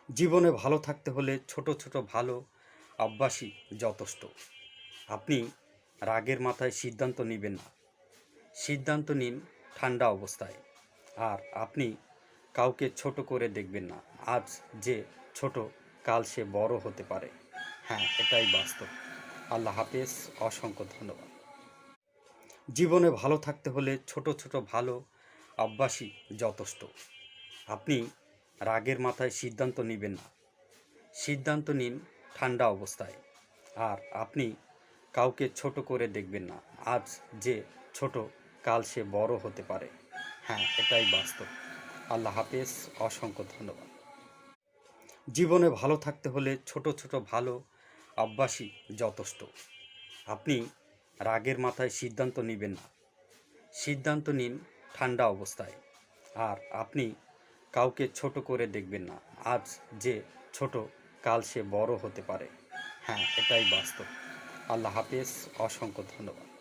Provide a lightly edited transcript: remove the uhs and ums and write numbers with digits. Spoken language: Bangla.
জীবনে ভালো থাকতে হলে ছোট ছোট ভালো অভ্যাসই যথেষ্ট। আপনি রাগের মাথায় সিদ্ধান্ত নেবেন না, সিদ্ধান্ত নিন ঠান্ডা অবস্থায়। আর আপনি কাউকে ছোট করে দেখবেন না। আজ যে ছোট, কাল সে বড় হতে পারে। হ্যাঁ, এটাই বাস্তব। আল্লাহ হাফেজ। অসংখ্য ধন্যবাদ। জীবনে ভালো থাকতে হলে ছোট ছোট ভালো অভ্যাসই যথেষ্ট। আপনি রাগের মাথায় সিদ্ধান্ত নেবেন না, সিদ্ধান্ত নিন ঠান্ডা অবস্থায়। আর আপনি কাউকে ছোট করে দেখবেন না। আজ যে ছোট, কাল সে বড় হতে পারে। হ্যাঁ, এটাই বাস্তব। আল্লাহ হাফেজ। অসংখ্য ধন্যবাদ। জীবনে ভালো থাকতে হলে ছোট ছোট ভালো অভ্যাসই যথেষ্ট। আপনি রাগের মাথায় সিদ্ধান্ত নেবেন না, সিদ্ধান্ত নিন ঠান্ডা অবস্থায়। আর আপনি কাউকে ছোট করে দেখবেন না। আজ যে ছোট, কাল সে বড় হতে পারে। হ্যাঁ, এটাই বাস্তব। আল্লাহ হাফেজ। অসংখ্য ধন্যবাদ।